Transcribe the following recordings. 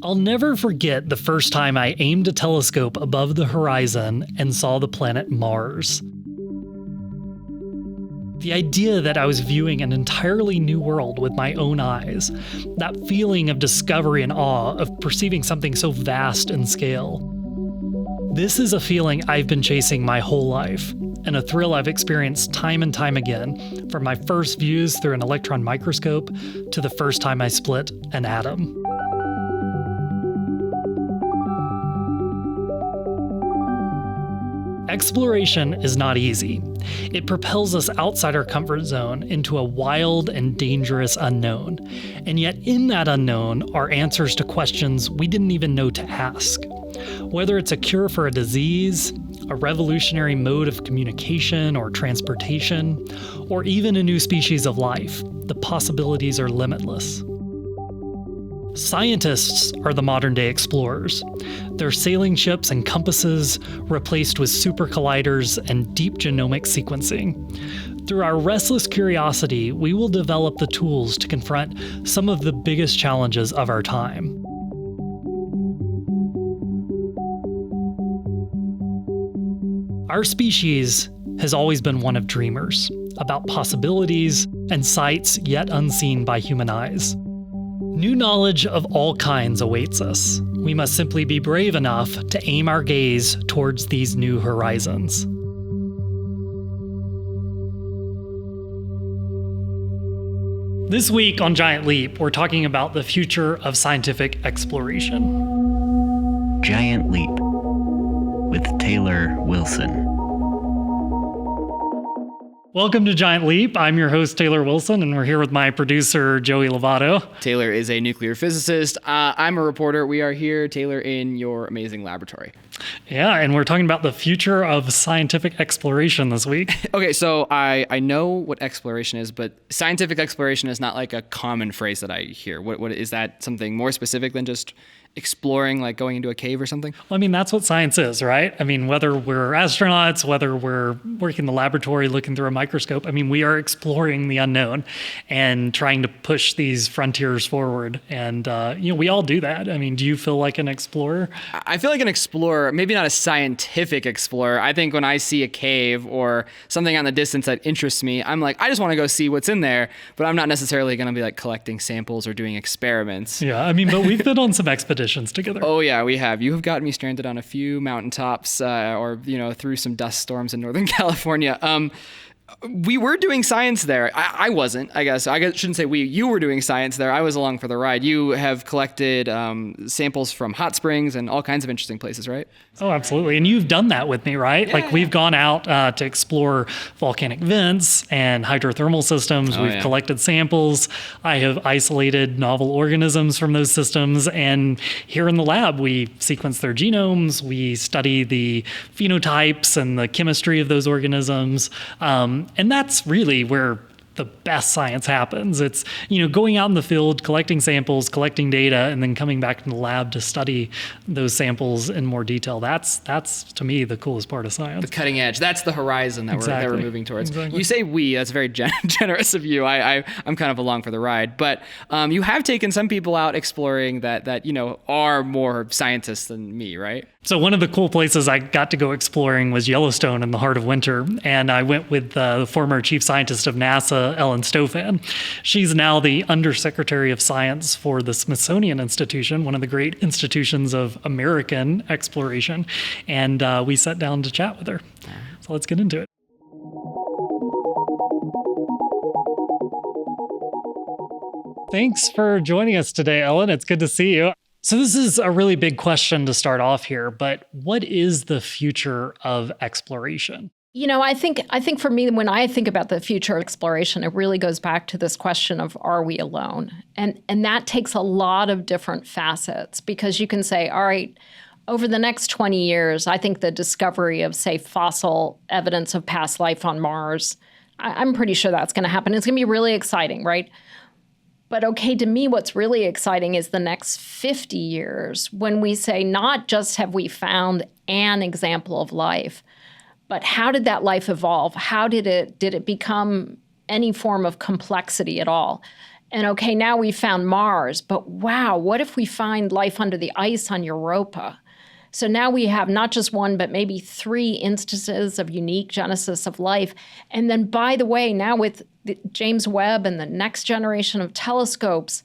I'll never forget the first time I aimed a telescope above the horizon and saw the planet Mars. The idea that I was viewing an entirely new world with my own eyes, that feeling of discovery and awe of perceiving something so vast in scale. This is a feeling I've been chasing my whole life, and a thrill I've experienced time and time again, from my first views through an electron microscope to the first time I split an atom. Exploration is not easy. It propels us outside our comfort zone into a wild and dangerous unknown. And yet in that unknown are answers to questions we didn't even know to ask. Whether it's a cure for a disease, a revolutionary mode of communication or transportation, or even a new species of life, the possibilities are limitless. Scientists are the modern-day explorers. Their sailing ships and compasses replaced with super colliders and deep genomic sequencing. Through our restless curiosity, we will develop the tools to confront some of the biggest challenges of our time. Our species has always been one of dreamers, about possibilities and sights yet unseen by human eyes. New knowledge of all kinds awaits us. We must simply be brave enough to aim our gaze towards these new horizons. This week on Giant Leap, we're talking about the future of scientific exploration. Giant Leap with Taylor Wilson. Welcome to Giant Leap. I'm your host, Taylor Wilson, and we're here with my producer, Joey Lovato. Taylor is a nuclear physicist. I'm a reporter. We are here, Taylor, in your amazing laboratory. Yeah, and we're talking about the future of scientific exploration this week. Okay, so I know what exploration is, but scientific exploration is not like a common phrase that I hear. What is that something more specific than just exploring, like going into a cave or something? Well, I mean, that's what science is, right? I mean, whether we're astronauts, whether we're working in the laboratory looking through a microscope, I mean, we are exploring the unknown and trying to push these frontiers forward. And, we all do that. I mean, do you feel like an explorer? I feel like an explorer, maybe not a scientific explorer. I think when I see a cave or something on the distance that interests me, I'm like, I just want to go see what's in there, but I'm not necessarily going to be like collecting samples or doing experiments. Yeah, I mean, but we've been on some expeditions together. Oh yeah, we have. You have gotten me stranded on a few mountaintops, or through some dust storms in Northern California. We were doing science there. I wasn't, I guess. I shouldn't say we. You were doing science there. I was along for the ride. You have collected samples from hot springs and all kinds of interesting places, right? Oh, absolutely. And you've done that with me, right? Yeah. We've gone out to explore volcanic vents and hydrothermal systems. We've collected samples. I have isolated novel organisms from those systems. And here in the lab, we sequence their genomes. We study the phenotypes and the chemistry of those organisms. And that's really where the best science happens. It's, going out in the field, collecting samples, collecting data, and then coming back to the lab to study those samples in more detail. That's to me, the coolest part of science. The cutting edge. That's the horizon that we're moving towards. Exactly. You say we, that's very generous of you. I'm kind of along for the ride. But you have taken some people out exploring that are more scientists than me, right? So one of the cool places I got to go exploring was Yellowstone in the heart of winter. And I went with the former chief scientist of NASA, Ellen Stofan. She's now the Undersecretary of Science for the Smithsonian Institution, one of the great institutions of American exploration. And we sat down to chat with her. So let's get into it. Thanks for joining us today, Ellen. It's good to see you. So this is a really big question to start off here, but what is the future of exploration? I think for me, when I think about the future of exploration, it really goes back to this question of, are we alone? And that takes a lot of different facets, because you can say, all right, over the next 20 years, I think the discovery of, say, fossil evidence of past life on Mars, I'm pretty sure that's going to happen. It's going to be really exciting, right? But okay, to me, what's really exciting is the next 50 years, when we say not just have we found an example of life, but how did that life evolve? How did it become any form of complexity at all? And okay, now we found Mars, but wow, what if we find life under the ice on Europa? So now we have not just one, but maybe 3 instances of unique genesis of life. And then, by the way, now with the James Webb and the next generation of telescopes,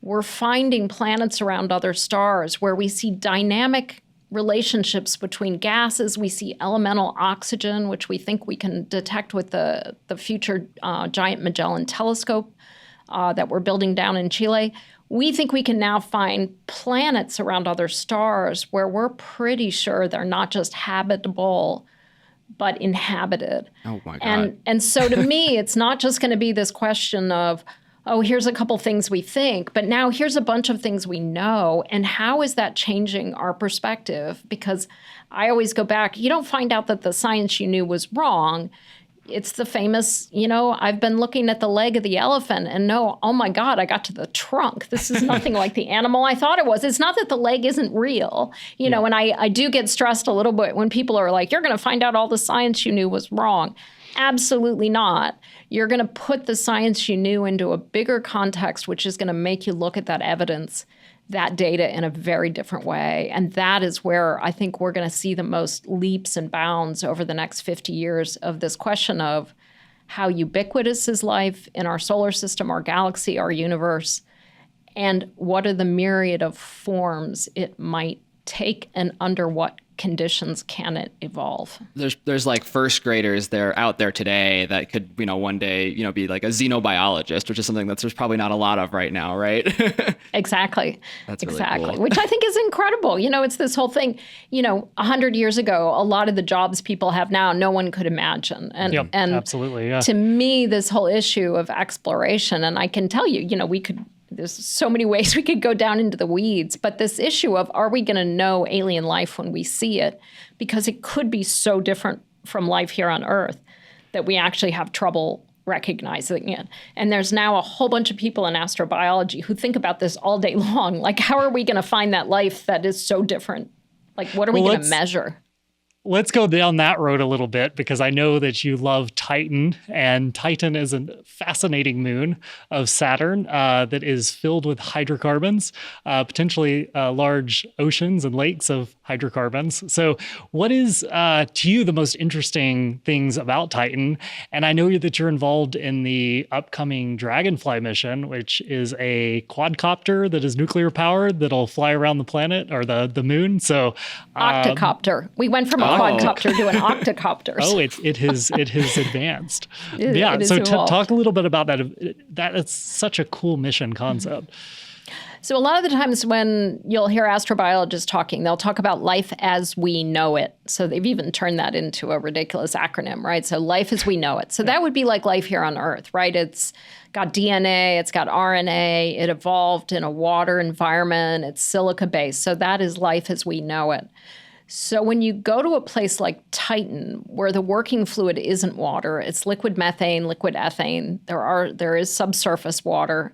we're finding planets around other stars where we see dynamic relationships between gases. We see elemental oxygen, which we think we can detect with the future Giant Magellan telescope that we're building down in Chile. We think we can now find planets around other stars where we're pretty sure they're not just habitable, but inhabited. Oh my God. And so to me, it's not just going to be this question of, oh, here's a couple things we think, but now here's a bunch of things we know. And how is that changing our perspective? Because I always go back, you don't find out that the science you knew was wrong. It's the famous, I've been looking at the leg of the elephant and no, oh my God, I got to the trunk. This is nothing like the animal I thought it was. It's not that the leg isn't real, and I do get stressed a little bit when people are like, you're going to find out all the science you knew was wrong. Absolutely not. You're going to put the science you knew into a bigger context, which is going to make you look at that evidence, that data in a very different way. And that is where I think we're going to see the most leaps and bounds over the next 50 years of this question of how ubiquitous is life in our solar system, our galaxy, our universe, and what are the myriad of forms it might take and under what conditions can it evolve? There's like first graders there out there today that could, one day, be like a xenobiologist, which is something there's probably not a lot of right now, right? Exactly. That's really exactly. cool. Which I think is incredible. It's this whole thing, 100 years ago, a lot of the jobs people have now, no one could imagine. And absolutely. Yeah. To me, this whole issue of exploration, and I can tell you, there's so many ways we could go down into the weeds, but this issue of are we going to know alien life when we see it? Because it could be so different from life here on Earth that we actually have trouble recognizing it. And there's now a whole bunch of people in astrobiology who think about this all day long. Like, how are we going to find that life that is so different? Like, what are we going to measure? Let's go down that road a little bit, because I know that you love Titan, and Titan is a fascinating moon of Saturn that is filled with hydrocarbons, potentially large oceans and lakes of hydrocarbons. So what is, to you, the most interesting things about Titan? And I know that you're involved in the upcoming Dragonfly mission, which is a quadcopter that is nuclear powered that'll fly around the planet or the moon. So octocopter. We went from a quadcopter to an octocopter. Oh, it has advanced. It so evolved. Talk a little bit about that. That is such a cool mission concept. So a lot of the times when you'll hear astrobiologists talking, they'll talk about life as we know it. So they've even turned that into a ridiculous acronym, right? So life as we know it. So that would be like life here on Earth, right? It's got DNA, it's got RNA, it evolved in a water environment, it's silica-based. So that is life as we know it. So when you go to a place like Titan, where the working fluid isn't water, it's liquid methane, liquid ethane, there is subsurface water,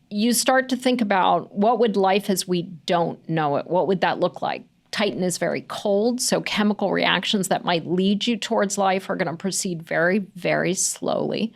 you start to think about what would life as we don't know it, what would that look like? Titan is very cold, so chemical reactions that might lead you towards life are going to proceed very, very slowly.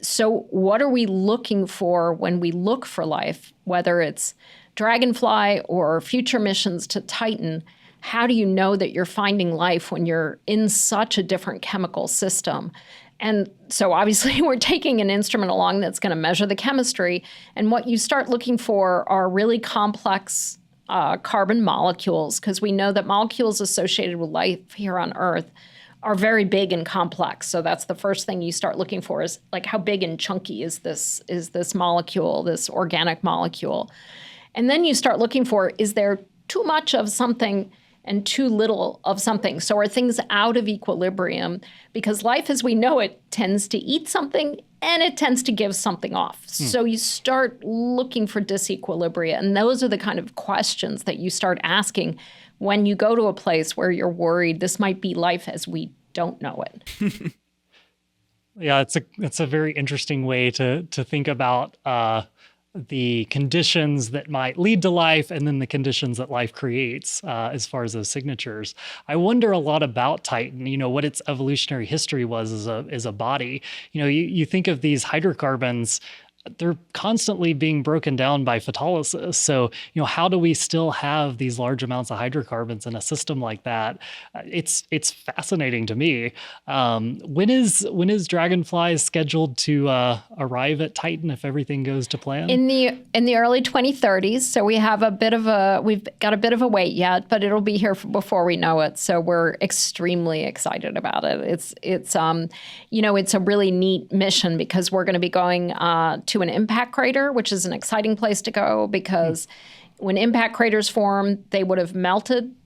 So what are we looking for when we look for life, whether it's Dragonfly or future missions to Titan? How do you know that you're finding life when you're in such a different chemical system? And so obviously we're taking an instrument along that's going to measure the chemistry. And what you start looking for are really complex carbon molecules, because we know that molecules associated with life here on Earth are very big and complex. So that's the first thing you start looking for, is like, how big and chunky is this molecule, this organic molecule? And then you start looking for, is there too much of something and too little of something? So are things out of equilibrium? Because life as we know it tends to eat something and it tends to give something off. So you start looking for disequilibria. And those are the kind of questions that you start asking when you go to a place where you're worried this might be life as we don't know it. Yeah, it's a very interesting way to think about the conditions that might lead to life and then the conditions that life creates as far as those signatures. I wonder a lot about Titan, what its evolutionary history was as a body. You think of these hydrocarbons, they're constantly being broken down by photolysis. So, how do we still have these large amounts of hydrocarbons in a system like that? It's fascinating to me. When is Dragonfly scheduled to arrive at Titan if everything goes to plan? In the early 2030s. So we've got a bit of a wait yet, but it'll be here before we know it. So we're extremely excited about it. It's a really neat mission because we're going to be going to an impact crater, which is an exciting place to go because when impact craters form, they would have melted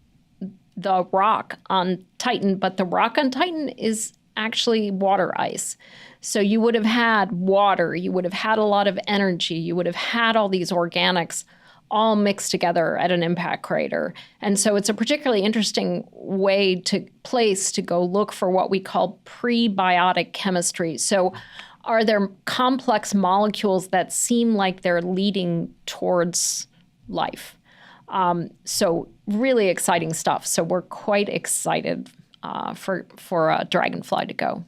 the rock on Titan, but the rock on Titan is actually water ice. So you would have had water, you would have had a lot of energy, you would have had all these organics all mixed together at an impact crater. And so it's a particularly interesting place to go look for what we call prebiotic chemistry. So are there complex molecules that seem like they're leading towards life? So really exciting stuff. So we're quite excited for Dragonfly to go.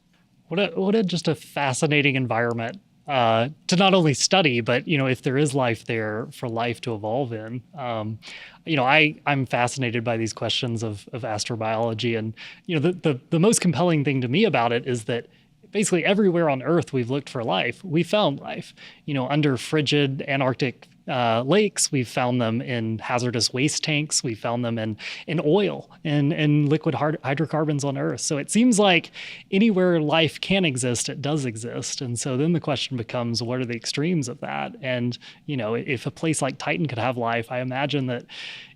What a just a fascinating environment to not only study, but if there is life there, for life to evolve in. I'm fascinated by these questions of astrobiology, and the most compelling thing to me about it is that basically everywhere on Earth we've looked for life, we found life. Under frigid Antarctic lakes, we've found them in hazardous waste tanks. We found them in oil and liquid hydrocarbons on Earth. So it seems like anywhere life can exist, it does exist. And so then the question becomes, what are the extremes of that? And if a place like Titan could have life, I imagine that,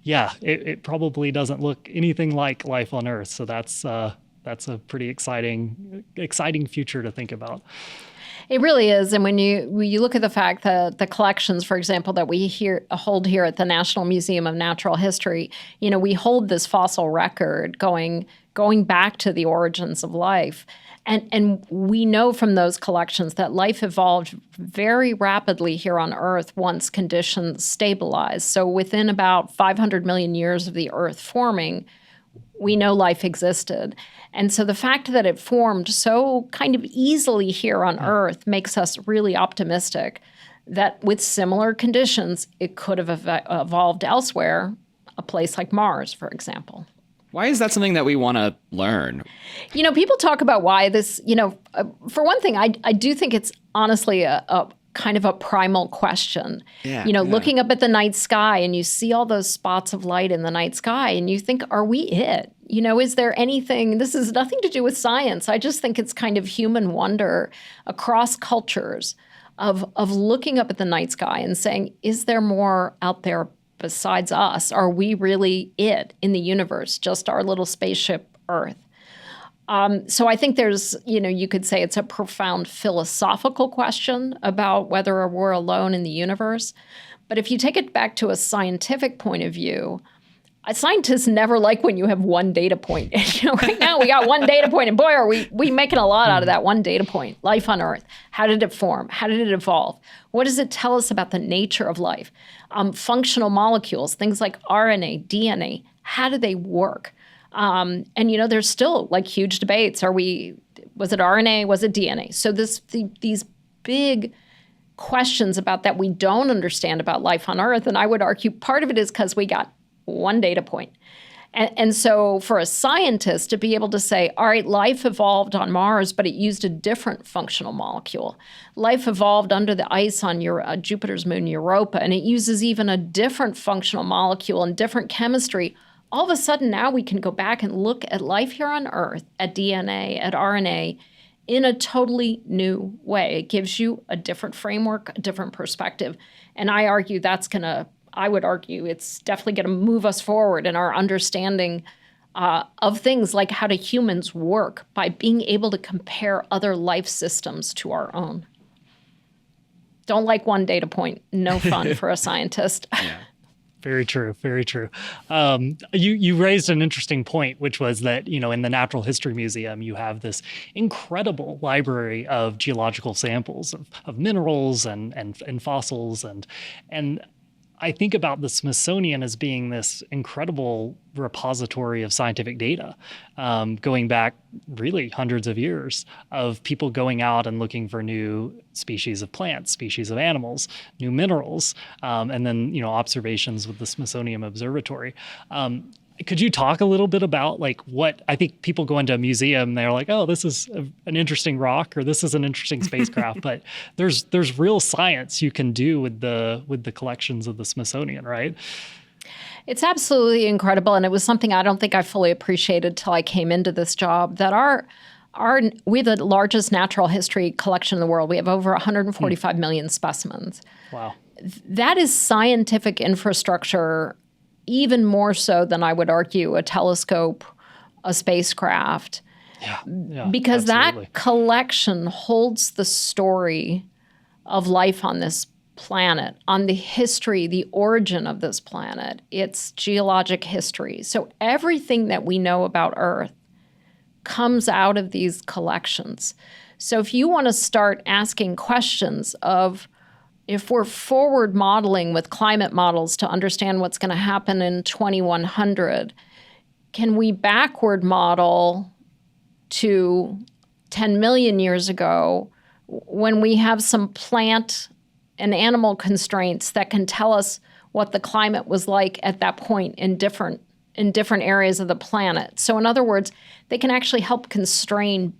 it probably doesn't look anything like life on Earth. So that's a pretty exciting future to think about. It really is. And when you look at the fact that the collections, for example, that we hold here at the National Museum of Natural History, we hold this fossil record going back to the origins of life. And we know from those collections that life evolved very rapidly here on Earth once conditions stabilized. So within about 500 million years of the Earth forming, we know life existed. And so the fact that it formed so kind of easily here on Earth makes us really optimistic that with similar conditions, it could have evolved elsewhere, a place like Mars, for example. Why is that something that we want to learn? People talk about why this, for one thing, I do think it's honestly a kind of a primal question. Looking up at the night sky and you see all those spots of light in the night sky and you think, are we it? Is there anything, this has nothing to do with science. I just think it's kind of human wonder across cultures of looking up at the night sky and saying, is there more out there besides us? Are we really it in the universe, just our little spaceship Earth? So I think there's, you could say it's a profound philosophical question about whether we're alone in the universe. But if you take it back to a scientific point of view, scientists never like when you have one data point. Right now we got one data point, and boy, are we making a lot out of that one data point. Life on Earth. How did it form? How did it evolve? What does it tell us about the nature of life? Functional molecules, things like RNA, DNA, how do they work? And there's still huge debates. Was it RNA? Was it DNA? So these big questions about that we don't understand about life on Earth. And I would argue part of it is because we got one data point. And so for a scientist to be able to say, all right, life evolved on Mars, but it used a different functional molecule. Life evolved under the ice on Jupiter's moon Europa, and it uses even a different functional molecule and different chemistry. All of a sudden now we can go back and look at life here on Earth, at DNA, at RNA, in a totally new way. It gives you a different framework, a different perspective. And I would argue it's definitely going to move us forward in our understanding of things like how do humans work by being able to compare other life systems to our own. Don't like one data point. No fun for a scientist. Yeah. Very true. Very true. You raised an interesting point, which was that, in the Natural History Museum, you have this incredible library of geological samples of minerals and fossils. And I think about the Smithsonian as being this incredible repository of scientific data, going back really hundreds of years of people going out and looking for new species of plants, species of animals, new minerals, and then, observations with the Smithsonian Observatory. Could you talk a little bit about what I think people go into a museum, they're like, oh, this is an interesting rock or this is an interesting spacecraft, but there's real science you can do with the collections of the Smithsonian, right? It's absolutely incredible. And it was something I don't think I fully appreciated till I came into this job, that we have the largest natural history collection in the world. We have over 145 million specimens. Wow. That is scientific infrastructure, even more so than I would argue a telescope, a spacecraft. Yeah, because absolutely. That collection holds the story of life on this planet, on the history, the origin of this planet, its geologic history. So everything that we know about Earth comes out of these collections. So if you want to start asking questions of, if we're forward modeling with climate models to understand what's going to happen in 2100, can we backward model to 10 million years ago when we have some plant and animal constraints that can tell us what the climate was like at that point in different areas of the planet? So in other words, they can actually help constrain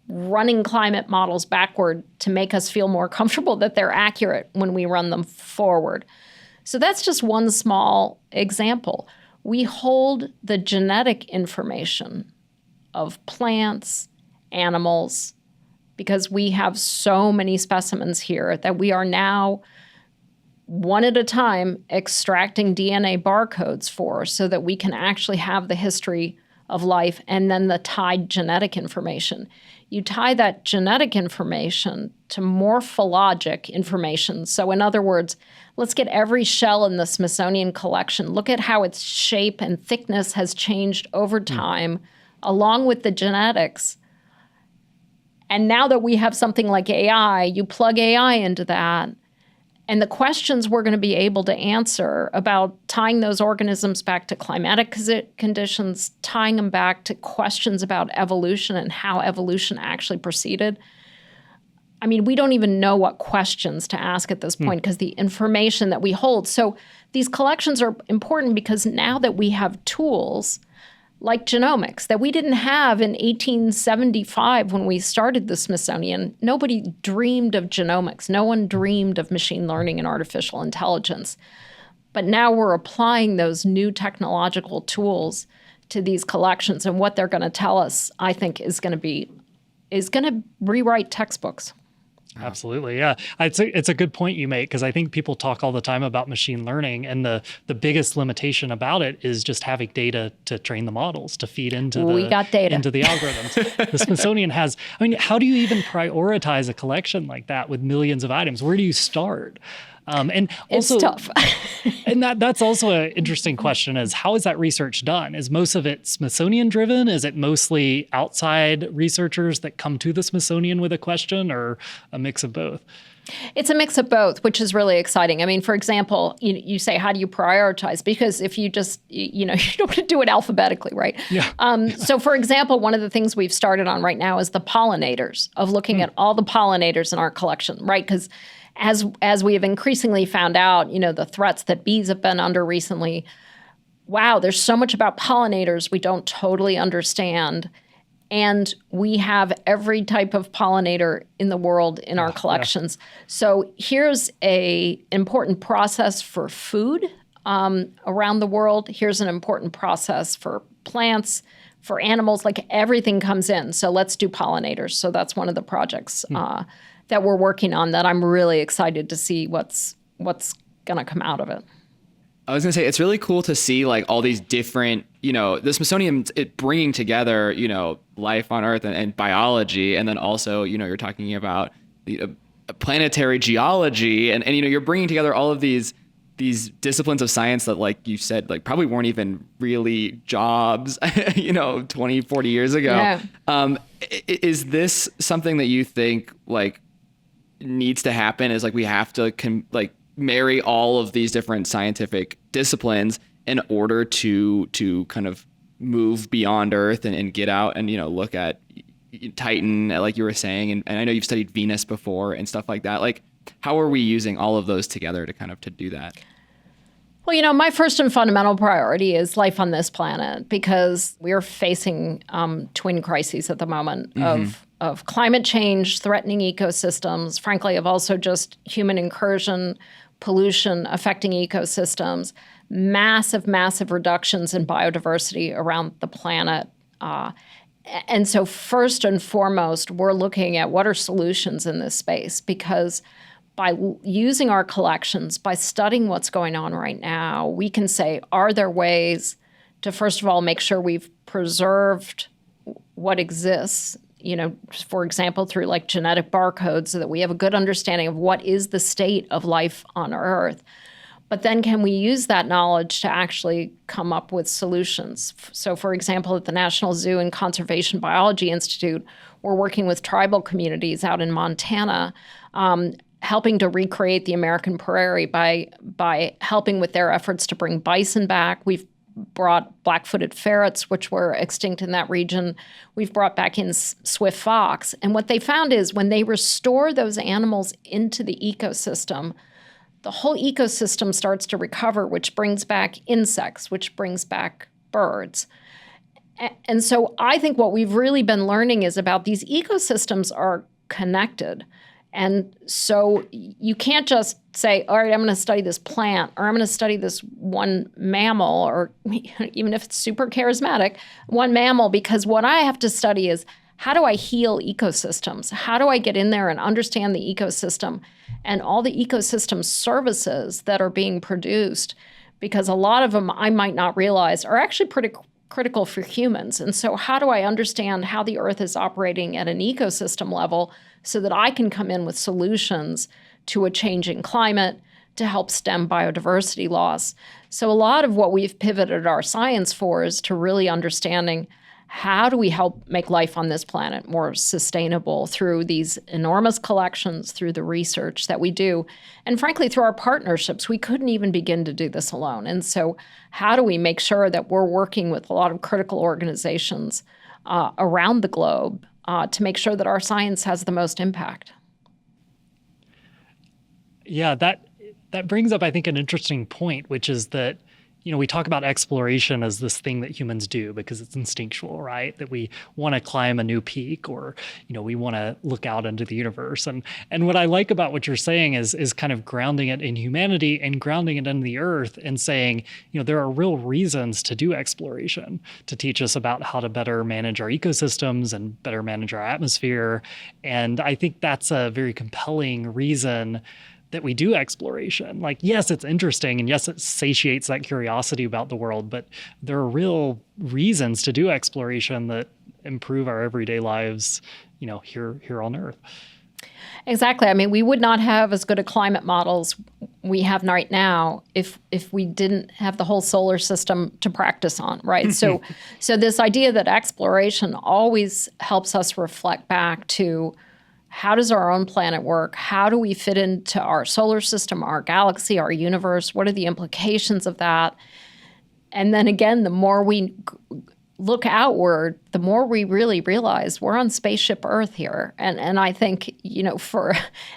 running climate models backward to make us feel more comfortable that they're accurate when we run them forward. So that's just one small example. We hold the genetic information of plants, animals, because we have so many specimens here that we are now, one at a time, extracting DNA barcodes for, so that we can actually have the history of life and then the tied genetic information. You tie that genetic information to morphologic information. So in other words, let's get every shell in the Smithsonian collection. Look at how its shape and thickness has changed over time, along with the genetics. And now that we have something like AI, you plug AI into that, and the questions we're going to be able to answer about tying those organisms back to climatic conditions, tying them back to questions about evolution and how evolution actually proceeded. I mean, we don't even know what questions to ask at this point because the information that we hold. So these collections are important because now that we have tools like genomics that we didn't have in 1875 when we started the Smithsonian. Nobody dreamed of genomics. No one dreamed of machine learning and artificial intelligence. But now we're applying those new technological tools to these collections, and what they're going to tell us, I think, is going to rewrite textbooks. Absolutely. Yeah. It's a good point you make, because I think people talk all the time about machine learning, and the biggest limitation about it is just having data to train the models, to feed into the algorithms. The Smithsonian has, how do you even prioritize a collection like that with millions of items? Where do you start? And also, it's tough. And that's also an interesting question, is how is that research done? Is most of it Smithsonian driven? Is it mostly outside researchers that come to the Smithsonian with a question, or a mix of both? It's a mix of both, which is really exciting. I mean, for example, you say, how do you prioritize? Because if you just, you don't want to do it alphabetically, right? Yeah. So for example, one of the things we've started on right now is the pollinators, of looking at all the pollinators in our collection, right? Because as we have increasingly found out, the threats that bees have been under recently, wow, there's so much about pollinators we don't totally understand. And we have every type of pollinator in the world in our collections. Yeah. So here's an important process for food around the world. Here's an important process for plants, for animals, like everything comes in. So let's do pollinators. So that's one of the projects that we're working on that I'm really excited to see what's going to come out of it. I was going to say, it's really cool to see like all these different, the Smithsonian, it bringing together, life on Earth and biology. And then also, you're talking about planetary geology and you're bringing together all of these these disciplines of science that, like you said, like probably weren't even really jobs, 20, 40 years ago. Yeah. Is this something that you think like needs to happen? Is like we have to marry all of these different scientific disciplines in order to kind of move beyond Earth and get out and, look at Titan, like you were saying. And I know you've studied Venus before and stuff like that. Like, how are we using all of those together to do that? Well, my first and fundamental priority is life on this planet, because we're facing twin crises at the moment of climate change, threatening ecosystems, frankly, of also just human incursion, pollution affecting ecosystems, massive, massive reductions in biodiversity around the planet. And so first and foremost, we're looking at what are solutions in this space, because by using our collections, by studying what's going on right now, we can say, are there ways to, first of all, make sure we've preserved what exists, for example, through like genetic barcodes, so that we have a good understanding of what is the state of life on Earth. But then can we use that knowledge to actually come up with solutions? So, for example, at the National Zoo and Conservation Biology Institute, we're working with tribal communities out in Montana, helping to recreate the American prairie by helping with their efforts to bring bison back. We've brought black-footed ferrets, which were extinct in that region. We've brought back in swift fox. And what they found is when they restore those animals into the ecosystem, the whole ecosystem starts to recover, which brings back insects, which brings back birds. And so I think what we've really been learning is about these ecosystems are connected. And so you can't just say, all right, I'm going to study this plant, or I'm going to study this one mammal, or even if it's super charismatic, one mammal, because what I have to study is, how do I heal ecosystems? How do I get in there and understand the ecosystem and all the ecosystem services that are being produced? Because a lot of them I might not realize are actually pretty critical for humans. And so how do I understand how the Earth is operating at an ecosystem level so that I can come in with solutions to a changing climate to help stem biodiversity loss? So a lot of what we've pivoted our science for is to really understanding, how do we help make life on this planet more sustainable through these enormous collections, through the research that we do, and frankly, through our partnerships? We couldn't even begin to do this alone. And so how do we make sure that we're working with a lot of critical organizations around the globe to make sure that our science has the most impact? Yeah, that brings up, I think, an interesting point, which is that we talk about exploration as this thing that humans do because it's instinctual, right? That we want to climb a new peak, or, we want to look out into the universe. And what I like about what you're saying is kind of grounding it in humanity and grounding it in the Earth and saying, there are real reasons to do exploration, to teach us about how to better manage our ecosystems and better manage our atmosphere. And I think that's a very compelling reason that we do exploration. Like, yes, it's interesting, and yes, it satiates that curiosity about the world, but there are real reasons to do exploration that improve our everyday lives, here on Earth. Exactly. I mean, we would not have as good a climate models we have right now if we didn't have the whole solar system to practice on, right? So this idea that exploration always helps us reflect back to, how does our own planet work? How do we fit into our solar system, our galaxy, our universe? What are the implications of that? And then again, the more we look outward, the more we really realize we're on spaceship Earth here. And I think, for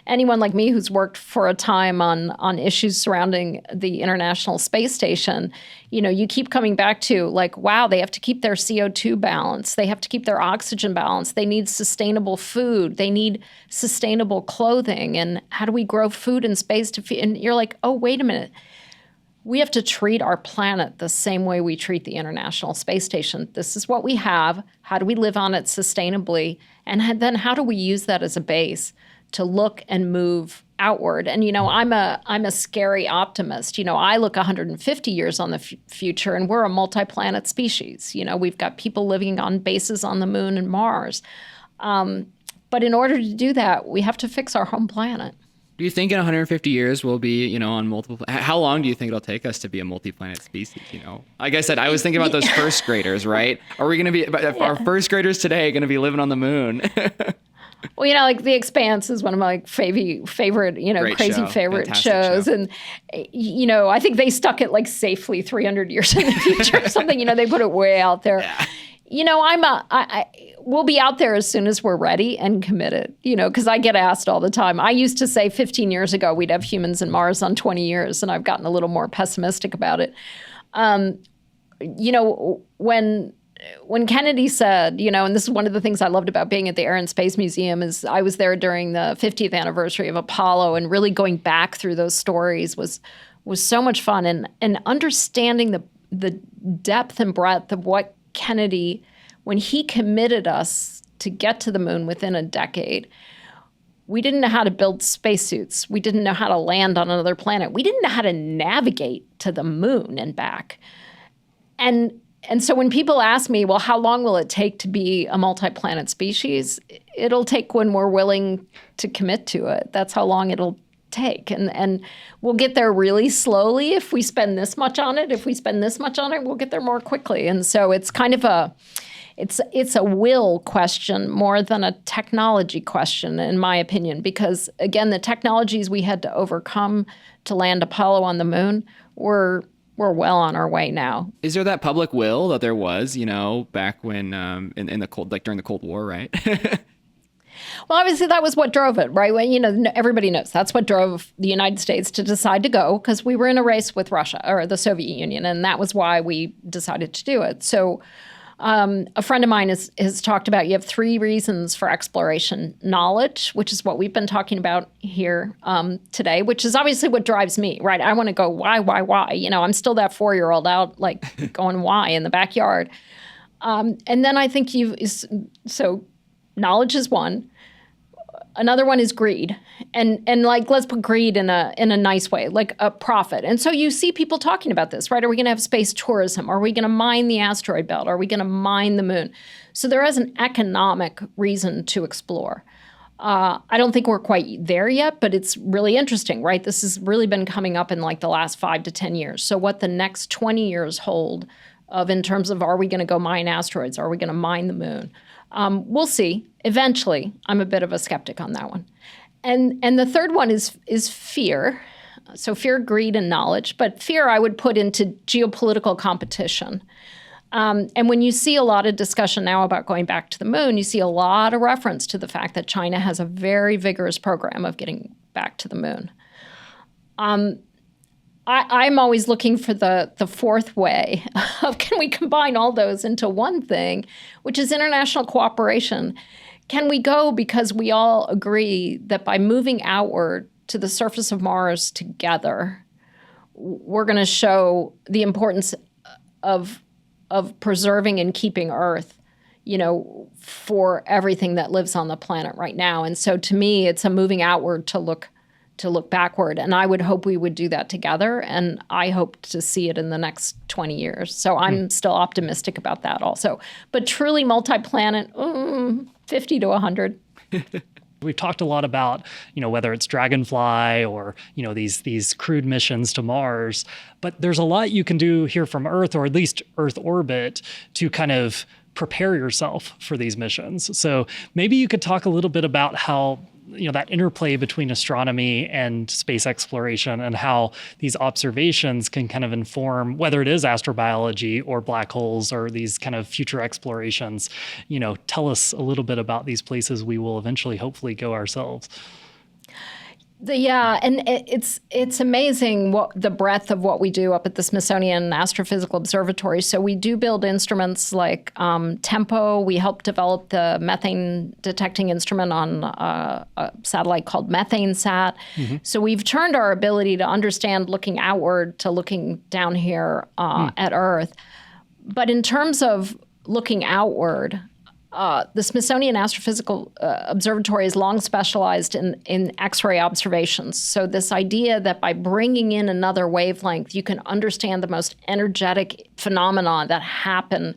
anyone like me who's worked for a time on issues surrounding the International Space Station, you keep coming back to like, wow, they have to keep their CO2 balance. They have to keep their oxygen balance. They need sustainable food. They need sustainable clothing. And how do we grow food in space to feed? And you're like, oh, wait a minute. We have to treat our planet the same way we treat the International Space Station. This is what we have. How do we live on it sustainably? And then how do we use that as a base to look and move outward? And, I'm a scary optimist. I look 150 years on the future, and we're a multi-planet species. We've got people living on bases on the moon and Mars. But in order to do that, we have to fix our home planet. Do you think in 150 years we'll be, on multiple? How long do you think it'll take us to be a multi-planet species? Like I said, I was thinking about those first graders, right? Are we going to be? Our first graders today going to be living on the moon? Well, like The Expanse is one of my favorite, Great crazy show. favorite Fantastic shows. show. And, I think they stuck it like safely 300 years in the future or something. They put it way out there. Yeah. We'll be out there as soon as we're ready and committed, because I get asked all the time. I used to say 15 years ago we'd have humans in Mars on 20 years, and I've gotten a little more pessimistic about it. When Kennedy said, and this is one of the things I loved about being at the Air and Space Museum, is I was there during the 50th anniversary of Apollo, and really going back through those stories was so much fun, and understanding the depth and breadth of what Kennedy, when he committed us to get to the moon within a decade. We didn't know how to build spacesuits. We didn't know how to land on another planet. We didn't know how to navigate to the moon and back. And so when people ask me, well, how long will it take to be a multi-planet species? It'll take when we're willing to commit to it. That's how long it'll take. And we'll get there really slowly if we spend this much on it. If we spend this much on it, we'll get there more quickly. And so it's kind of it's a will question more than a technology question, in my opinion, because, again, the technologies we had to overcome to land Apollo on the moon we're well on our way now. Is there that public will that there was, back when in the cold, like during the Cold War, right? Well, obviously that was what drove it, right? When, everybody knows that's what drove the United States to decide to go, because we were in a race with Russia or the Soviet Union, and that was why we decided to do it. So a friend of mine has talked about, you have 3 reasons for exploration: knowledge, which is what we've been talking about here today, which is obviously what drives me, right? I want to go, why? I'm still that 4-year-old out like going, why, in the backyard. And then I think so knowledge is one. Another one is greed. And like, let's put greed in a nice way, like a profit. And so you see people talking about this, right? Are we going to have space tourism? Are we going to mine the asteroid belt? Are we going to mine the moon? So there is an economic reason to explore. I don't think we're quite there yet, but it's really interesting, right? This has really been coming up in like the last 5 to 10 years. So what the next 20 years hold in terms of, are we going to go mine asteroids? Are we going to mine the moon? We'll see. Eventually, I'm a bit of a skeptic on that one. And the third one is fear. So fear, greed, and knowledge. But fear I would put into geopolitical competition. And when you see a lot of discussion now about going back to the moon, you see a lot of reference to the fact that China has a very vigorous program of getting back to the moon. I'm always looking for the fourth way of, can we combine all those into one thing, which is international cooperation? Can we go because we all agree that by moving outward to the surface of Mars together, we're going to show the importance of preserving and keeping Earth, for everything that lives on the planet right now. And so to me, it's a moving outward to look backward. And I would hope we would do that together. And I hope to see it in the next 20 years. So I'm still optimistic about that also. But truly multi-planet, 50 to 100. We've talked a lot about, whether it's Dragonfly or, these crewed missions to Mars, but there's a lot you can do here from Earth, or at least Earth orbit, to kind of prepare yourself for these missions. So maybe you could talk a little bit about how, that interplay between astronomy and space exploration, and how these observations can kind of inform whether it is astrobiology or black holes or these kind of future explorations. Tell us a little bit about these places we will eventually, hopefully, go ourselves. And it's amazing the breadth of what we do up at the Smithsonian Astrophysical Observatory. So we do build instruments like TEMPO. We helped develop the methane detecting instrument on a satellite called MethaneSat. Mm-hmm. So we've turned our ability to understand looking outward to looking down here at Earth. But in terms of looking outward, the Smithsonian Astrophysical Observatory has long specialized in X-ray observations. So this idea that by bringing in another wavelength, you can understand the most energetic phenomena that happen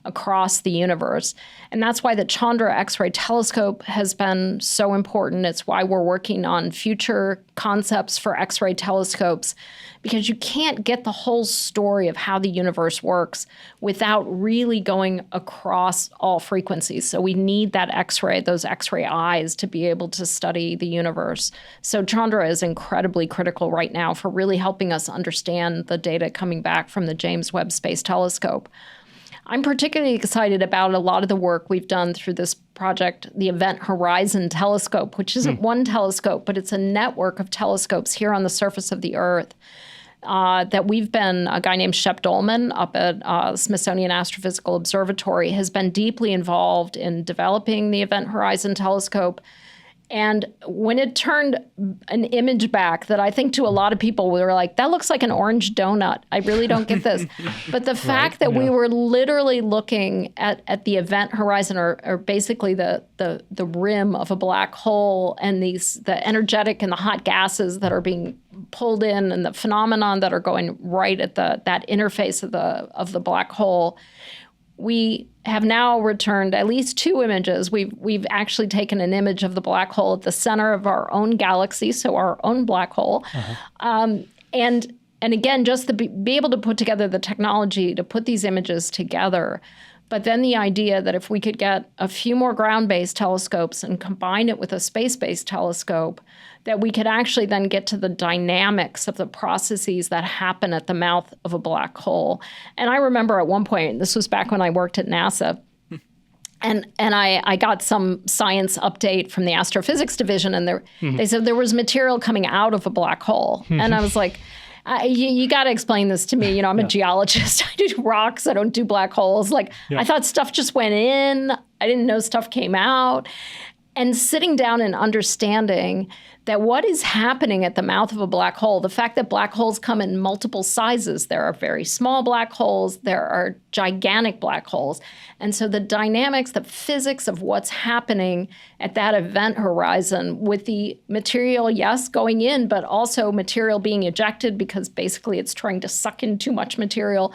across the universe. And that's why the Chandra X-ray telescope has been so important. It's why we're working on future concepts for X-ray telescopes, because you can't get the whole story of how the universe works without really going across all frequencies. So we need that X-ray, those X-ray eyes, to be able to study the universe. So Chandra is incredibly critical right now for really helping us understand the data coming back from the James Webb Space Telescope. I'm particularly excited about a lot of the work we've done through this project, the Event Horizon Telescope, which isn't one telescope, but it's a network of telescopes here on the surface of the Earth that we've been, a guy named Shep Dolman up at Smithsonian Astrophysical Observatory has been deeply involved in developing the Event Horizon Telescope. And when it turned an image back that I think to a lot of people we were like, that looks like an orange donut. I really don't get this. But the fact that we were literally looking at the event horizon or basically the rim of a black hole and the energetic and the hot gases that are being pulled in and the phenomenon that are going right at that interface of the black hole, we have now returned at least 2 images. We've actually taken an image of the black hole at the center of our own galaxy, so our own black hole. And again, just to be able to put together the technology to put these images together. But then the idea that if we could get a few more ground-based telescopes and combine it with a space-based telescope, that we could actually then get to the dynamics of the processes that happen at the mouth of a black hole. And I remember at one point, this was back when I worked at NASA, and I got some science update from the astrophysics division, and they said there was material coming out of a black hole. And I was like, you got to explain this to me. You know, I'm a geologist. I do rocks. I don't do black holes. I thought stuff just went in. I didn't know stuff came out. And sitting down and understanding that what is happening at the mouth of a black hole, the fact that black holes come in multiple sizes. There are very small black holes. There are gigantic black holes. And so the dynamics, the physics of what's happening at that event horizon with the material, yes, going in, but also material being ejected because basically it's trying to suck in too much material.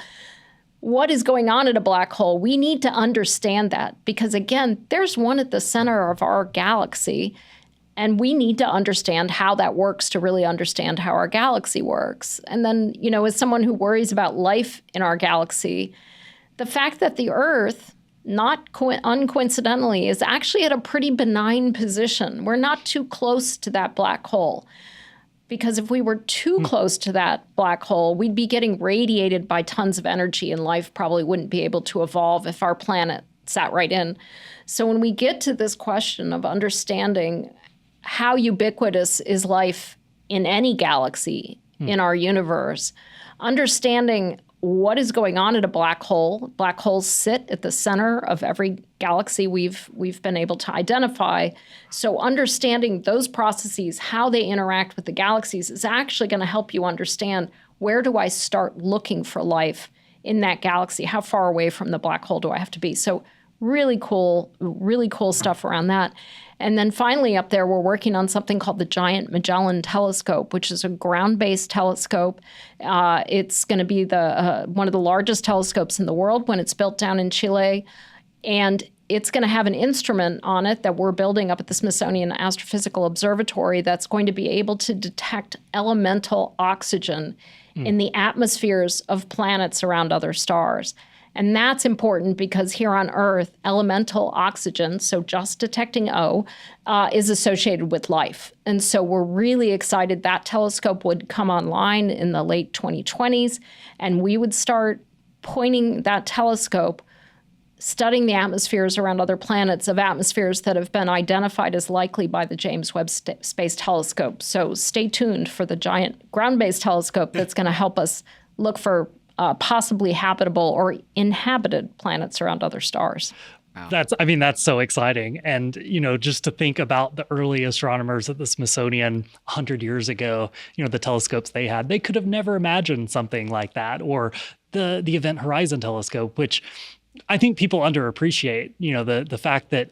What is going on at a black hole? We need to understand that because, again, there's one at the center of our galaxy, and we need to understand how that works to really understand how our galaxy works. And then, you know, as someone who worries about life in our galaxy, the fact that the Earth, not uncoincidentally, is actually at a pretty benign position. We're not too close to that black hole. Because if we were too close to that black hole, we'd be getting radiated by tons of energy, and life probably wouldn't be able to evolve if our planet sat right in. So when we get to this question of understanding how ubiquitous is life in any galaxy in our universe, understanding what is going on at a black hole. Black holes sit at the center of every galaxy we've been able to identify. So understanding those processes, how they interact with the galaxies, is actually going to help you understand, where do I start looking for life in that galaxy? How far away from the black hole do I have to be? So really cool stuff around that. And then finally up there, we're working on something called the Giant Magellan Telescope, which is a ground-based telescope. It's going to be one of the largest telescopes in the world when it's built down in Chile. And it's going to have an instrument on it that we're building up at the Smithsonian Astrophysical Observatory that's going to be able to detect elemental oxygen in the atmospheres of planets around other stars. And that's important because here on Earth, elemental oxygen, so just detecting O, is associated with life. And so we're really excited that telescope would come online in the late 2020s, and we would start pointing that telescope, studying the atmospheres around other planets, of atmospheres that have been identified as likely by the James Webb Space Telescope. So stay tuned for the giant ground-based telescope that's going to help us look for possibly habitable or inhabited planets around other stars. Wow. That's so exciting. And, you know, just to think about the early astronomers at the Smithsonian 100 years ago, you know, the telescopes they had, they could have never imagined something like that. Or the Event Horizon Telescope, which I think people underappreciate, the fact that,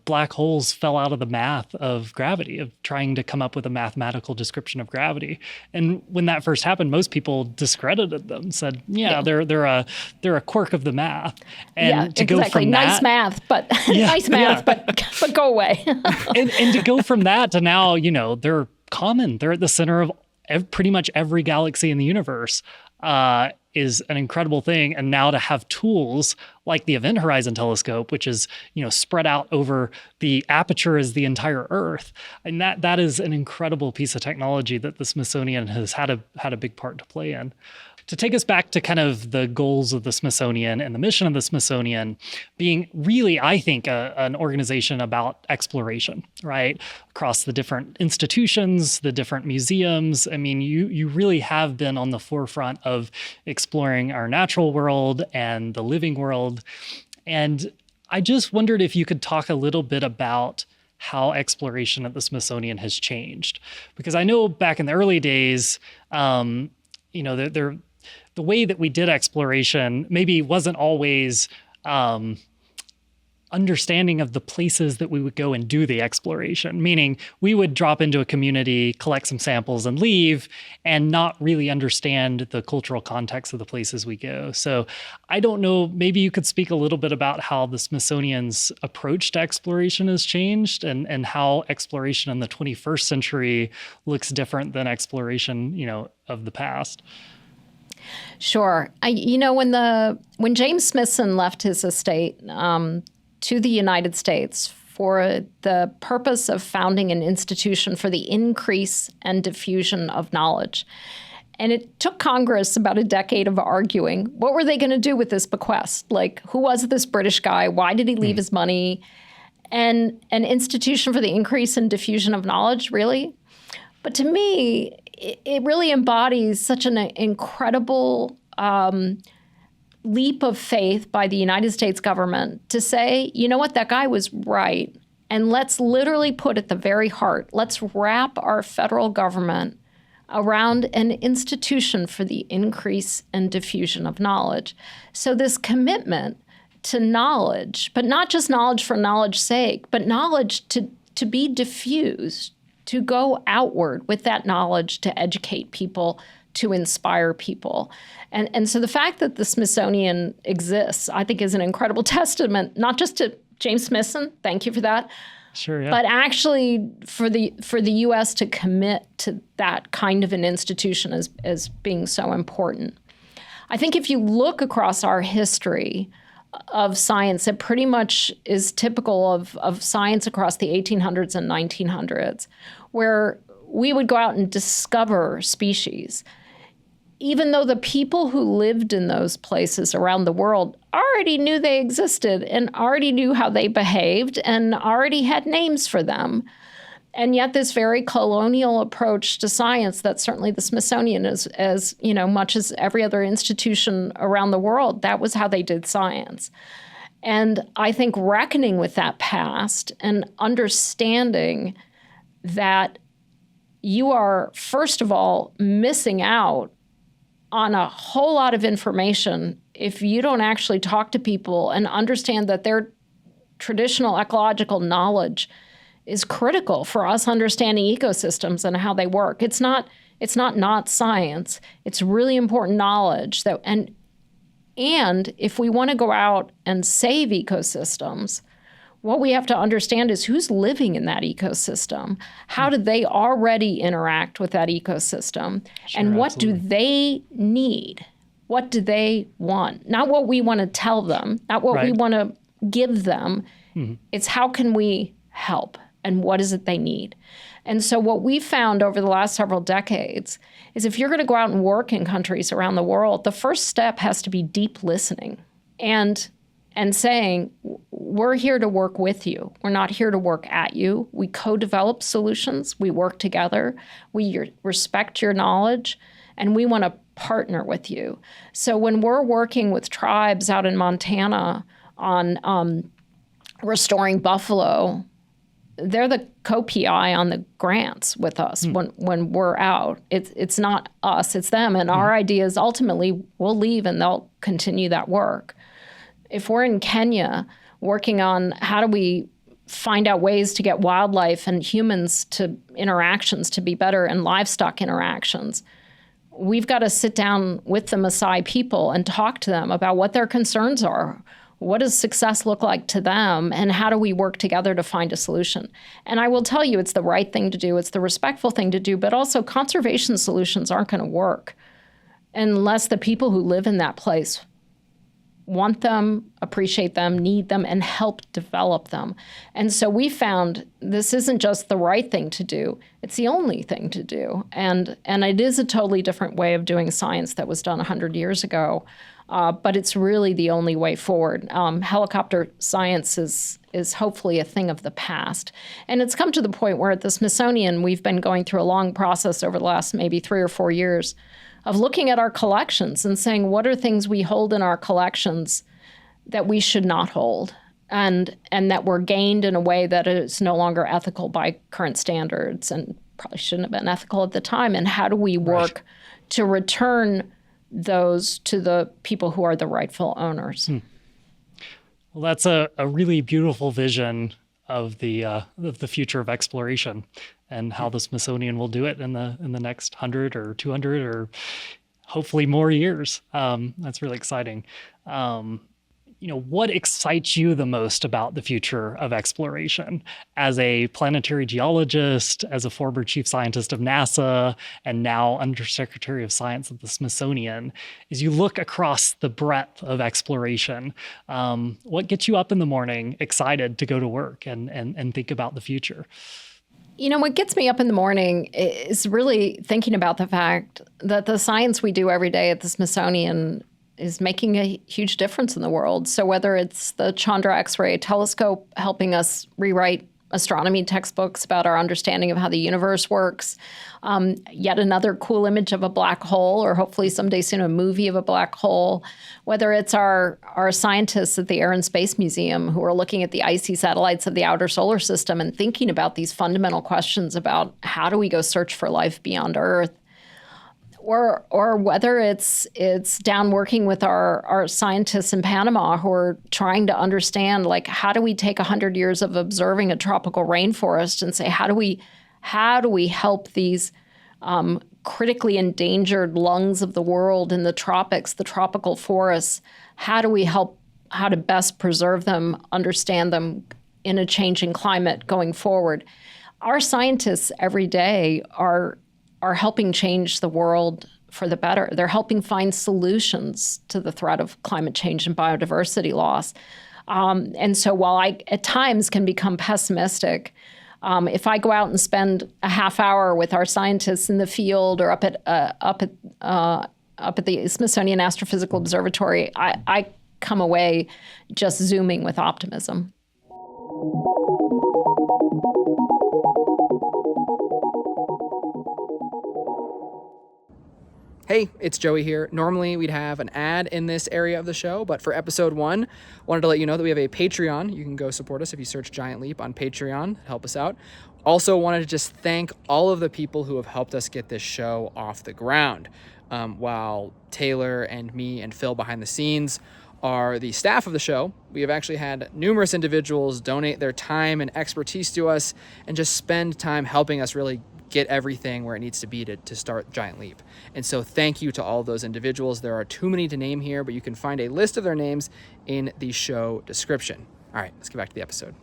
black holes fell out of the math of gravity, of trying to come up with a mathematical description of gravity. And when that first happened, most people discredited them, said, they're a quirk of the math. And to go from nice that, math, but nice math, but go away. and to go from that to now, they're common. They're at the center of pretty much every galaxy in the universe. Is an incredible thing. And now to have tools like the Event Horizon Telescope, which is, spread out over the aperture as the entire Earth. And that is an incredible piece of technology that the Smithsonian has had a big part to play in. To take us back to kind of the goals of the Smithsonian and the mission of the Smithsonian being really, I think, an organization about exploration, right? Across the different institutions, the different museums. I mean, you really have been on the forefront of exploring our natural world and the living world. And I just wondered if you could talk a little bit about how exploration at the Smithsonian has changed. Because I know back in the early days, the way that we did exploration maybe wasn't always understanding of the places that we would go and do the exploration, meaning we would drop into a community, collect some samples and leave, and not really understand the cultural context of the places we go. So I don't know, maybe you could speak a little bit about how the Smithsonian's approach to exploration has changed and how exploration in the 21st century looks different than exploration, of the past. Sure. When James Smithson left his estate to the United States for the purpose of founding an institution for the increase and diffusion of knowledge, and it took Congress about a decade of arguing, what were they going to do with this bequest? Like, who was this British guy? Why did he leave his money? And an institution for the increase and diffusion of knowledge, really? But to me, it really embodies such an incredible leap of faith by the United States government to say, you know what, that guy was right. And let's literally put at the very heart, let's wrap our federal government around an institution for the increase and diffusion of knowledge. So this commitment to knowledge, but not just knowledge for knowledge's sake, but knowledge to be diffused, to go outward with that knowledge to educate people, to inspire people. And so the fact that the Smithsonian exists, I think, is an incredible testament, not just to James Smithson, thank you for that, sure, yeah, but actually for the U.S. to commit to that kind of an institution as being so important. I think if you look across our history of science, it pretty much is typical of science across the 1800s and 1900s, where we would go out and discover species, even though the people who lived in those places around the world already knew they existed and already knew how they behaved and already had names for them. And yet this very colonial approach to science that certainly the Smithsonian is, as much as every other institution around the world, that was how they did science. And I think reckoning with that past and understanding that you are, first of all, missing out on a whole lot of information if you don't actually talk to people and understand that their traditional ecological knowledge is critical for us understanding ecosystems and how they work. It's not science. It's really important knowledge that and if we want to go out and save ecosystems, what we have to understand is who's living in that ecosystem. How do they already interact with that ecosystem? Sure, and what absolutely. do they need? What do they want? Not what we want to tell them, not what we Right. want to give them. Mm-hmm. It's how can we help and what is it they need? And so what we found over the last several decades is if you're going to go out and work in countries around the world, the first step has to be deep listening and saying, we're here to work with you. We're not here to work at you. We co-develop solutions. We work together. We respect your knowledge, and we want to partner with you. So when we're working with tribes out in Montana on restoring buffalo, they're the co-PI on the grants with us when we're out. It's not us, it's them. And our idea is ultimately we'll leave and they'll continue that work. if we're in Kenya working on how do we find out ways to get wildlife and humans to interactions to be better and livestock interactions, we've got to sit down with the Maasai people and talk to them about what their concerns are. What does success look like to them, and how do we work together to find a solution? And I will tell you, it's the right thing to do. It's the respectful thing to do, but also conservation solutions aren't going to work unless the people who live in that place want them, appreciate them, need them, and help develop them. And so we found this isn't just the right thing to do, it's the only thing to do. And it is a totally different way of doing science that was done 100 years ago, but it's really the only way forward. Helicopter science is hopefully a thing of the past. And it's come to the point where at the Smithsonian, we've been going through a long process over the last maybe 3 or 4 years of looking at our collections and saying, what are things we hold in our collections that we should not hold, and that were gained in a way that is no longer ethical by current standards and probably shouldn't have been ethical at the time, and how do we work to return those to the people who are the rightful owners? Well, that's a really beautiful vision of the future of exploration and how the Smithsonian will do it in the next 100 or 200 or hopefully more years. That's really exciting. What excites you the most about the future of exploration as a planetary geologist, as a former chief scientist of NASA, and now undersecretary of science at the Smithsonian? As you look across the breadth of exploration, what gets you up in the morning excited to go to work and think about the future? What gets me up in the morning is really thinking about the fact that the science we do every day at the Smithsonian is making a huge difference in the world. So whether it's the Chandra X-ray telescope helping us rewrite astronomy textbooks about our understanding of how the universe works, yet another cool image of a black hole, or hopefully someday soon a movie of a black hole, whether it's our scientists at the Air and Space Museum who are looking at the icy satellites of the outer solar system and thinking about these fundamental questions about how do we go search for life beyond Earth, or whether it's down working with our scientists in Panama who are trying to understand, like, how do we take 100 years of observing a tropical rainforest and say, how do we help these critically endangered lungs of the world in the tropics, the tropical forests? How do we help, how to best preserve them, understand them in a changing climate going forward? Our scientists every day are helping change the world for the better. They're helping find solutions to the threat of climate change and biodiversity loss. And so while I, at times, can become pessimistic, if I go out and spend a half hour with our scientists in the field or up at the Smithsonian Astrophysical Observatory, I come away just zooming with optimism. Hey, it's Joey here. Normally we'd have an ad in this area of the show, but for episode 1, wanted to let you know that we have a Patreon. You can go support us if you search Giant Leap on Patreon. Help us out. Also wanted to just thank all of the people who have helped us get this show off the ground. While Taylor and me and Phil behind the scenes are the staff of the show, we have actually had numerous individuals donate their time and expertise to us and just spend time helping us really get everything where it needs to be to start Giant Leap. And so thank you to all of those individuals. There are too many to name here, but you can find a list of their names in the show description. All right, let's get back to the episode.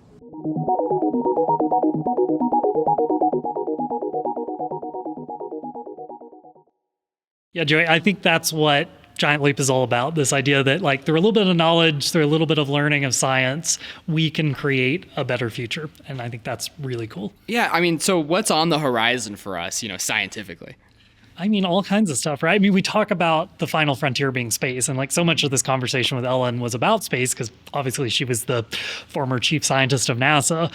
Yeah, Joey, I think that's what Giant Leap is all about. This idea that, like, through a little bit of knowledge, through a little bit of learning of science, we can create a better future. And I think that's really cool. Yeah, I mean, so what's on the horizon for us, scientifically? I mean, all kinds of stuff, right? I mean, we talk about the final frontier being space, and like so much of this conversation with Ellen was about space because obviously she was the former chief scientist of NASA.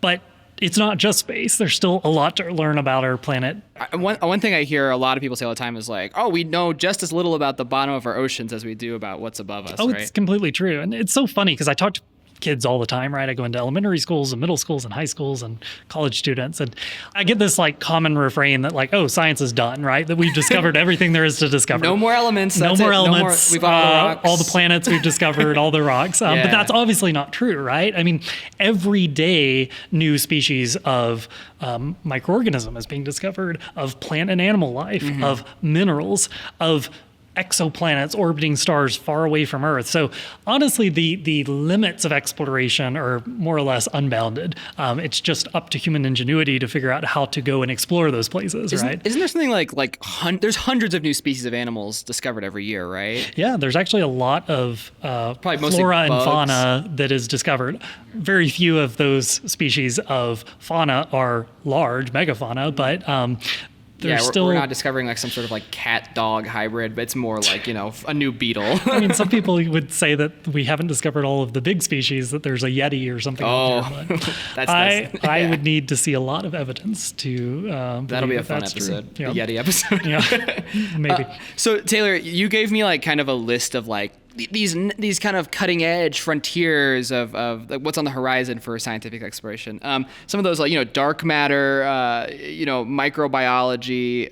But it's not just space. There's still a lot to learn about our planet. One thing I hear a lot of people say all the time is like, oh, we know just as little about the bottom of our oceans as we do about what's above us, Oh, right? It's completely true. And it's so funny because I talked kids all the time, right? I go into elementary schools and middle schools and high schools and college students. And I get this like common refrain that like, oh, science is done, right? That we've discovered everything there is to discover. No more elements. No more elements. We've got all the rocks. All the planets we've discovered, all the rocks. But that's obviously not true, right? I mean, every day new species of microorganism is being discovered, of plant and animal life, of minerals, of exoplanets orbiting stars far away from Earth. So honestly, the limits of exploration are more or less unbounded. It's just up to human ingenuity to figure out how to go and explore those places, right? Isn't there something like there's hundreds of new species of animals discovered every year, right? Yeah, there's actually a lot of Probably flora and bugs. fauna that is discovered. Very few of those species of fauna are large megafauna, but we're not discovering like some sort of like cat-dog hybrid, but it's more like, a new beetle. I mean, some people would say that we haven't discovered all of the big species, that there's a Yeti or something out there. But I would need to see a lot of evidence to that'll be a fun that's episode, true. the Yeti episode. Yeah, maybe. So Taylor, you gave me like kind of a list of like these kind of cutting edge frontiers of like what's on the horizon for scientific exploration. Some of those like dark matter, microbiology,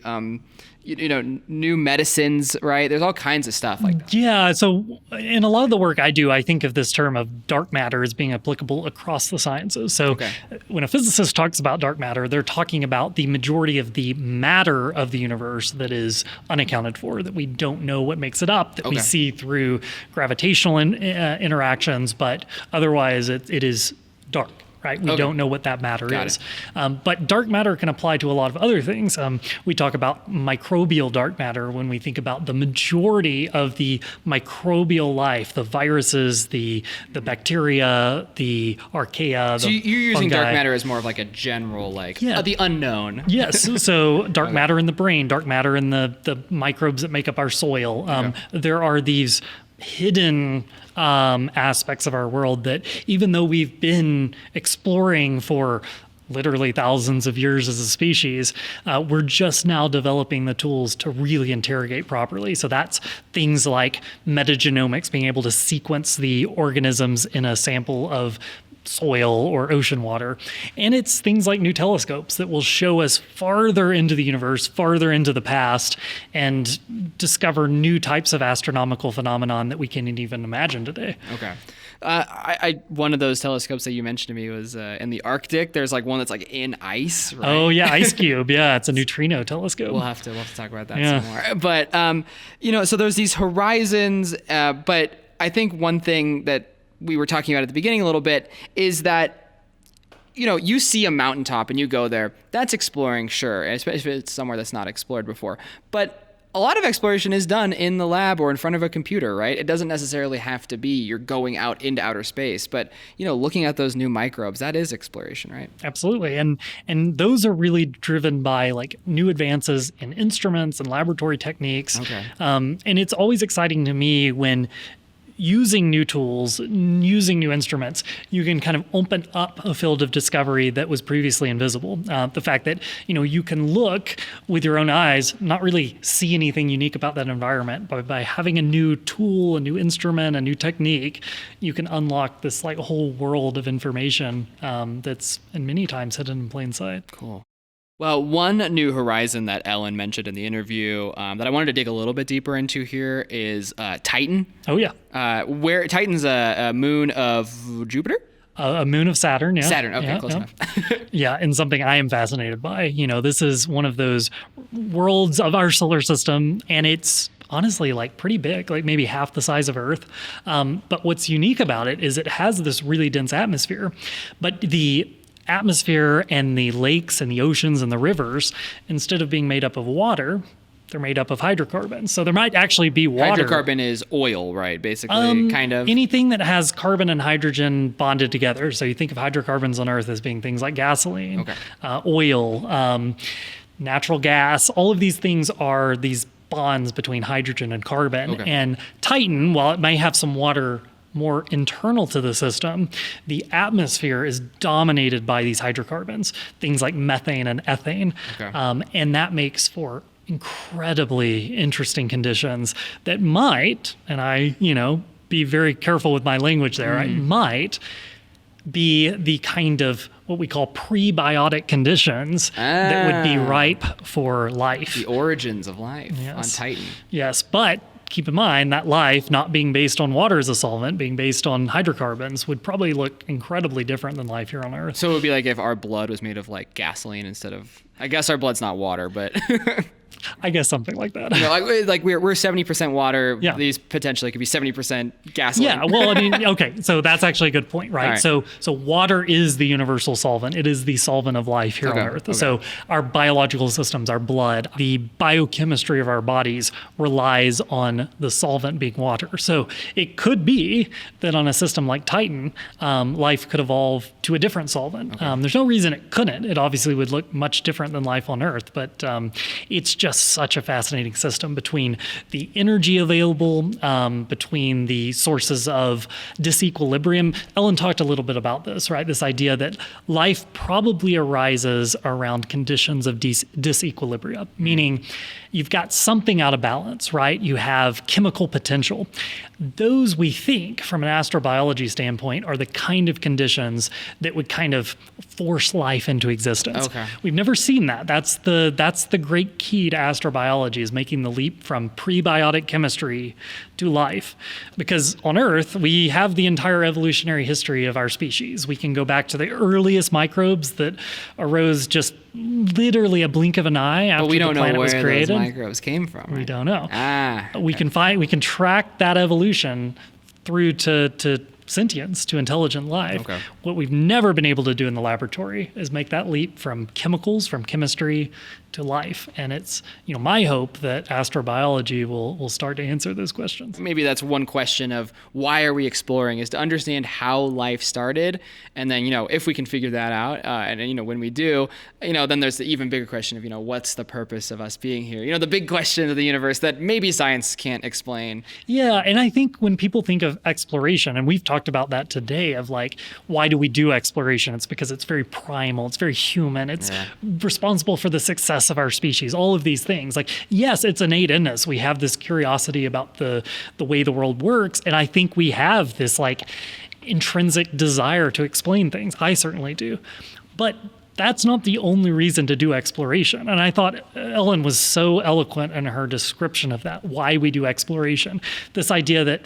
new medicines, right? There's all kinds of stuff like that. Yeah. So in a lot of the work I do, I think of this term of dark matter as being applicable across the sciences. So when a physicist talks about dark matter, they're talking about the majority of the matter of the universe that is unaccounted for, that we don't know what makes it up, that we see through gravitational interactions, but otherwise it is dark. Right? We don't know what that matter is. But dark matter can apply to a lot of other things. We talk about microbial dark matter when we think about the majority of the microbial life, the viruses, the bacteria, the archaea, so you're using fungi. dark matter as more of like a general, the unknown. Yes. So dark matter in the brain, dark matter in the microbes that make up our soil. There are these hidden aspects of our world that even though we've been exploring for literally thousands of years as a species, we're just now developing the tools to really interrogate properly. So that's things like metagenomics, being able to sequence the organisms in a sample of soil or ocean water. And it's things like new telescopes that will show us farther into the universe, farther into the past, and discover new types of astronomical phenomenon that we can't even imagine today. Okay. One of those telescopes that you mentioned to me was in the Arctic. There's like one that's like in ice, right? Oh yeah, Ice Cube. Yeah, it's a neutrino telescope. We'll have to talk about that some more. But so there's these horizons. But I think one thing that we were talking about at the beginning a little bit is that you see a mountaintop and you go there. That's exploring, sure, especially if it's somewhere that's not explored before. But a lot of exploration is done in the lab or in front of a computer, right? It doesn't necessarily have to be you're going out into outer space, but looking at those new microbes, that is exploration, right? Absolutely. And those are really driven by like new advances in instruments and laboratory techniques. And it's always exciting to me when using new tools, using new instruments, you can kind of open up a field of discovery that was previously invisible. The fact that, you can look with your own eyes, not really see anything unique about that environment, but by having a new tool, a new instrument, a new technique, you can unlock this like whole world of information that's in many times hidden in plain sight. Cool. Well, one new horizon that Ellen mentioned in the interview that I wanted to dig a little bit deeper into here is Titan. Oh, yeah. Where Titan's a moon of Jupiter? A moon of Saturn, yeah. Saturn, okay, close enough. Yeah, and something I am fascinated by. This is one of those worlds of our solar system, and it's honestly like pretty big, like maybe half the size of Earth. But what's unique about it is it has this really dense atmosphere, but the atmosphere and the lakes and the oceans and the rivers, instead of being made up of water, they're made up of hydrocarbons. So there might actually be water. Hydrocarbon is oil, right? Basically, kind of. Anything that has carbon and hydrogen bonded together. So you think of hydrocarbons on Earth as being things like gasoline, oil, natural gas. All of these things are these bonds between hydrogen and carbon. And Titan, while it may have some water more internal to the system, the atmosphere is dominated by these hydrocarbons, things like methane and ethane. And that makes for incredibly interesting conditions that might, and I, be very careful with my language there. It might be the kind of what we call prebiotic conditions that would be ripe for life. The origins of life on Titan. Yes, but keep in mind that life not being based on water as a solvent, being based on hydrocarbons, would probably look incredibly different than life here on Earth. So it would be like if our blood was made of like gasoline instead of, I guess our blood's not water, but I guess something like that. Like we're 70% water. Yeah. These potentially could be 70% gasoline. Yeah, well, I mean, okay, so that's actually a good point, right? All right. So water is the universal solvent. It is the solvent of life here on Earth. Okay. So our biological systems, our blood, the biochemistry of our bodies relies on the solvent being water. So it could be that on a system like Titan, life could evolve to a different solvent. There's no reason it couldn't. It obviously would look much different than life on Earth, but it's just such a fascinating system between the energy available, between the sources of disequilibrium. Ellen talked a little bit about this, right? This idea that life probably arises around conditions of disequilibrium, meaning you've got something out of balance, right? You have chemical potential. Those, we think, from an astrobiology standpoint, are the kind of conditions that would kind of force life into existence. Okay. We've never seen that. That's the great key to astrobiology, is making the leap from prebiotic chemistry to life. Because on Earth, we have the entire evolutionary history of our species. We can go back to the earliest microbes that arose just literally a blink of an eye after the planet was created. But we don't know where those microbes came from. Right? We don't know. Okay. We can track that evolution through to sentience, to intelligent life. Okay. What we've never been able to do in the laboratory is make that leap from chemicals, from chemistry to life. And it's, my hope that astrobiology will start to answer those questions. Maybe that's one question of why are we exploring, is to understand how life started. And then, if we can figure that out, and when we do, then there's the even bigger question of, what's the purpose of us being here? The big question of the universe that maybe science can't explain. Yeah, and I think when people think of exploration, and we've talked about that today, of like, why do we do exploration? It's because it's very primal, it's very human, it's responsible for the success of our species, all of these things. Like, yes, it's innate in us. We have this curiosity about the way the world works, and I think we have this like intrinsic desire to explain things. I certainly do. But that's not the only reason to do exploration. And I thought Ellen was so eloquent in her description of that, why we do exploration. This idea that,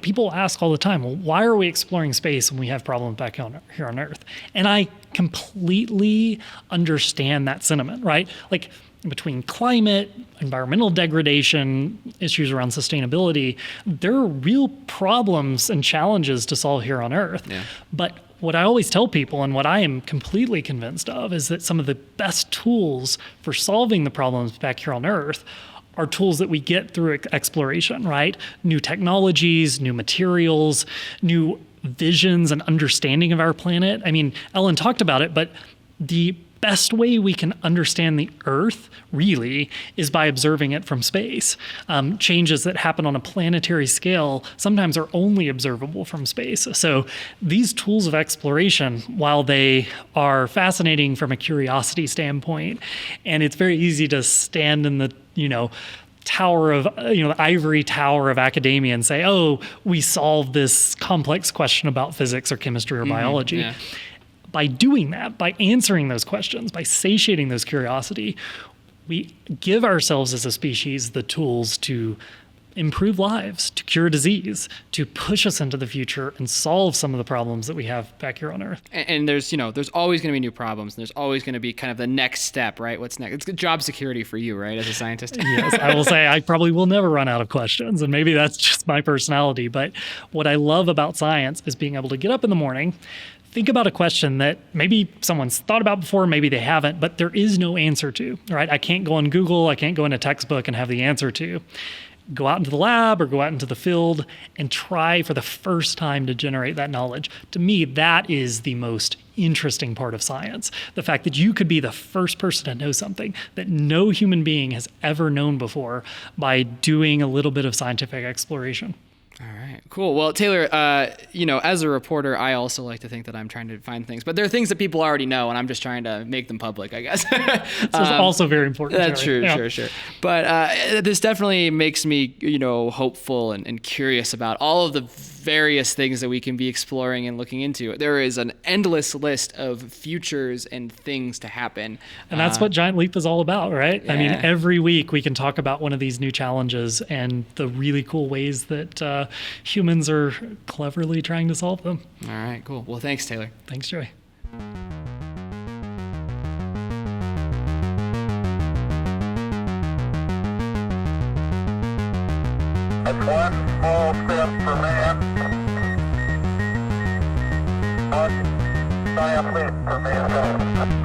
people ask all the time, well, why are we exploring space when we have problems back here on Earth? And I completely understand that sentiment, right? Like, between climate, environmental degradation, issues around sustainability, there are real problems and challenges to solve here on Earth. Yeah. But what I always tell people, and what I am completely convinced of, is that some of the best tools for solving the problems back here on Earth are tools that we get through exploration, right? New technologies, new materials, new visions and understanding of our planet. I mean, Ellen talked about it, but the best way we can understand the Earth, really, is by observing it from space. Changes that happen on a planetary scale sometimes are only observable from space. So these tools of exploration, while they are fascinating from a curiosity standpoint, and it's very easy to stand in the, tower of, the ivory tower of academia and say, oh, we solved this complex question about physics or chemistry or biology. Yeah. By doing that, by answering those questions, by satiating those curiosity, we give ourselves as a species the tools to improve lives, to cure disease, to push us into the future and solve some of the problems that we have back here on Earth. And there's always going to be new problems, and there's always going to be kind of the next step, right? What's next? It's job security for you, right, as a scientist? Yes, I will say I probably will never run out of questions, and maybe that's just my personality. But what I love about science is being able to get up in the morning, think about a question that maybe someone's thought about before, maybe they haven't, but there is no answer to, right? I can't go on Google, I can't go in a textbook and have the answer to. Go out into the lab or go out into the field and try for the first time to generate that knowledge. To me, that is the most interesting part of science. The fact that you could be the first person to know something that no human being has ever known before by doing a little bit of scientific exploration. All right. Cool. Well, Taylor, as a reporter, I also like to think that I'm trying to find things, but there are things that people already know, and I'm just trying to make them public, I guess. This is also very important. That's true. Yeah. Sure. But this definitely makes me, hopeful and curious about all of the various things that we can be exploring and looking into. There is an endless list of futures and things to happen. And that's what Giant Leap is all about, right? Yeah. I mean, every week we can talk about one of these new challenges and the really cool ways that humans are cleverly trying to solve them. All right, cool. Well, thanks, Taylor. Thanks, Joey. That's one small step for man, one giant leap for mankind.